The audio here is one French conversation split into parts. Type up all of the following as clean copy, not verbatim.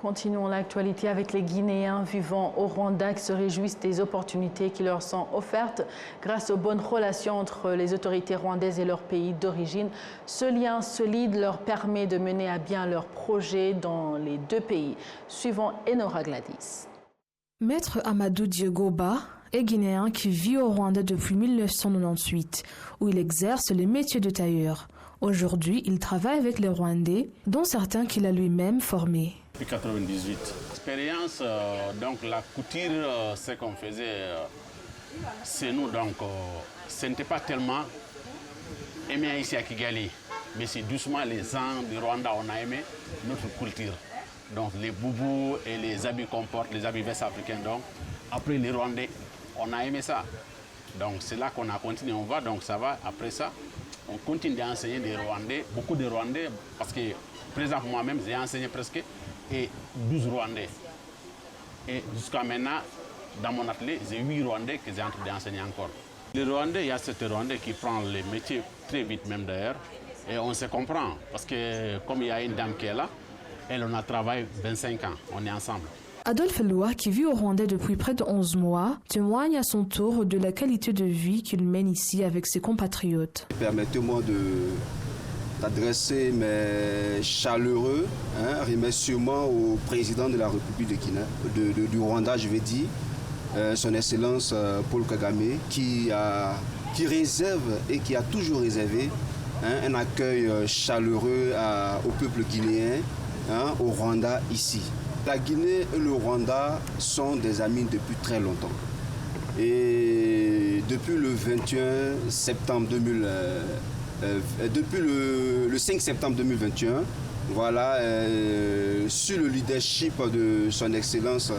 Continuons l'actualité avec les Guinéens vivant au Rwanda qui se réjouissent des opportunités qui leur sont offertes grâce aux bonnes relations entre les autorités rwandaises et leur pays d'origine. Ce lien solide leur permet de mener à bien leurs projets dans les deux pays. Suivant Enora Gladys. Maître Amadou Diegoba est guinéen qui vit au Rwanda depuis 1998, où il exerce le métier de tailleur. Aujourd'hui, il travaille avec les Rwandais, dont certains qu'il a lui-même formés. Depuis 1998. L'expérience, donc la couture, ce qu'on faisait, c'est nous, donc ce n'était pas tellement aimé ici à Kigali, mais c'est doucement les gens du Rwanda, on a aimé notre culture. Donc les boubous et les habits qu'on porte, les habits vestes africains, donc après les Rwandais, on a aimé ça. Donc c'est là qu'on a continué, on va, donc ça va, après ça, on continue d'enseigner des Rwandais, beaucoup de Rwandais, parce que, par exemple, moi-même, j'ai enseigné presque 12 Rwandais. Et jusqu'à maintenant, dans mon atelier, j'ai 8 Rwandais que j'ai en train d'enseigner encore. Les Rwandais, il y a cet Rwandais qui prend les métiers très vite même d'ailleurs, et on se comprend, parce que comme il y a une dame qui est là, elle, on a travaillé 25 ans, on est ensemble. Adolphe Loua, qui vit au Rwanda depuis près de 11 mois, témoigne à son tour de la qualité de vie qu'il mène ici avec ses compatriotes. Permettez-moi d'adresser mes chaleureux remerciements au président de la République de Guinée, du Rwanda, je vais dire, son Excellence Paul Kagame, qui réserve et qui a toujours réservé un accueil chaleureux au peuple guinéen, au Rwanda ici. La Guinée et le Rwanda sont des amis depuis très longtemps. Et depuis le 21 septembre depuis le 5 septembre 2021, voilà, sur le leadership de son Excellence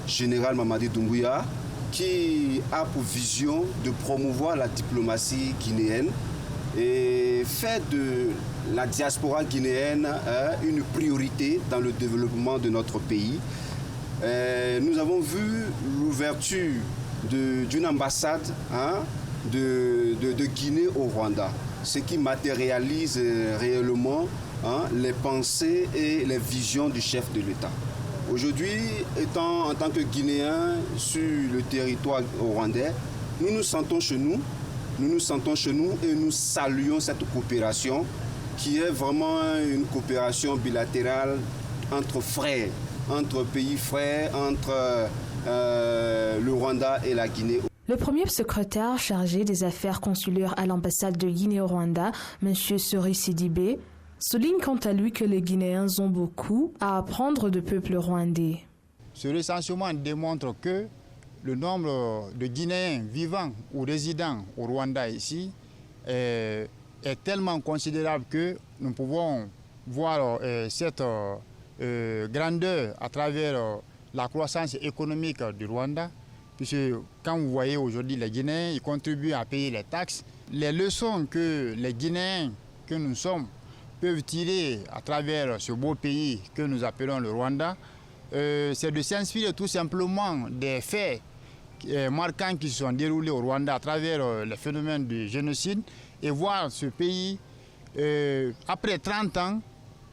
Général Mamadi Doumbouya, qui a pour vision de promouvoir la diplomatie guinéenne et faire de la diaspora guinéenne une priorité dans le développement de notre pays. Nous avons vu l'ouverture d'une ambassade de Guinée au Rwanda, ce qui matérialise réellement les pensées et les visions du chef de l'État. Aujourd'hui, étant en tant que Guinéens sur le territoire rwandais, nous nous sentons chez nous. Nous nous sentons chez nous et nous saluons cette coopération qui est vraiment une coopération bilatérale entre frères, entre pays frères, entre le Rwanda et la Guinée. Le premier secrétaire chargé des affaires consulaires à l'ambassade de Guinée au Rwanda, M. Sori Sidibé, souligne quant à lui que les Guinéens ont beaucoup à apprendre du peuple rwandais. Ce recensement démontre que le nombre de Guinéens vivant ou résidant au Rwanda ici est tellement considérable que nous pouvons voir cette grandeur à travers la croissance économique du Rwanda. Puisque quand vous voyez aujourd'hui les Guinéens, ils contribuent à payer les taxes. Les leçons que les Guinéens que nous sommes peuvent tirer à travers ce beau pays que nous appelons le Rwanda, c'est de s'inspirer tout simplement des faits marquants qui se sont déroulés au Rwanda à travers les phénomènes du génocide et voir ce pays, après 30 ans,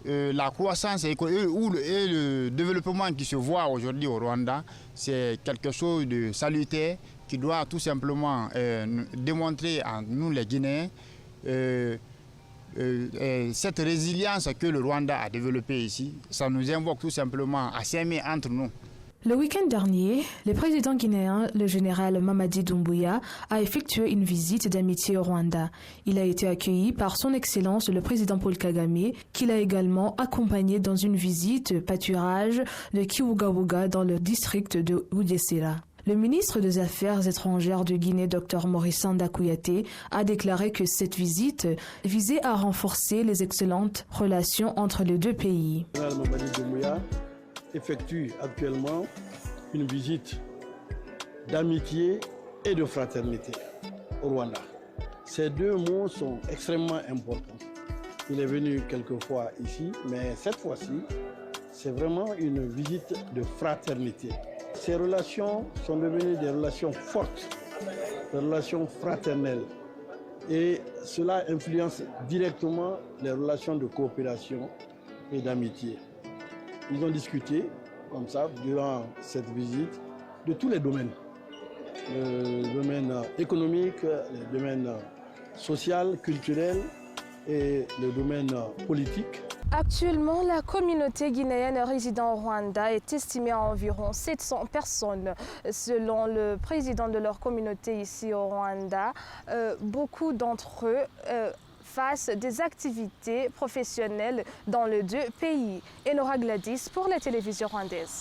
la croissance et le développement qui se voit aujourd'hui au Rwanda, c'est quelque chose de salutaire qui doit tout simplement démontrer à nous les Guinéens cette résilience que le Rwanda a développée ici. Ça nous invoque tout simplement à s'aimer entre nous. Le week-end dernier, le président guinéen, le général Mamadi Doumbouya, a effectué une visite d'amitié au Rwanda. Il a été accueilli par son Excellence le président Paul Kagame, qui l'a également accompagné dans une visite pâturage de Kiwugabuga dans le district de Oudessira. Le ministre des Affaires étrangères de Guinée, Dr Maurice Sanda Kouyaté, a déclaré que cette visite visait à renforcer les excellentes relations entre les deux pays. Le général Mamadi Doumbouya effectue actuellement une visite d'amitié et de fraternité au Rwanda. Ces deux mots sont extrêmement importants. Il est venu quelques fois ici, mais cette fois-ci, c'est vraiment une visite de fraternité. Ces relations sont devenues des relations fortes, des relations fraternelles. Et cela influence directement les relations de coopération et d'amitié. Ils ont discuté, comme ça, durant cette visite, de tous les domaines. Le domaine économique, le domaine social, culturel et le domaine politique. Actuellement, la communauté guinéenne résidant au Rwanda est estimée à environ 700 personnes. Selon le président de leur communauté ici au Rwanda, beaucoup d'entre eux fassent des activités professionnelles dans les deux pays. Enora Gladys pour la télévision rwandaise.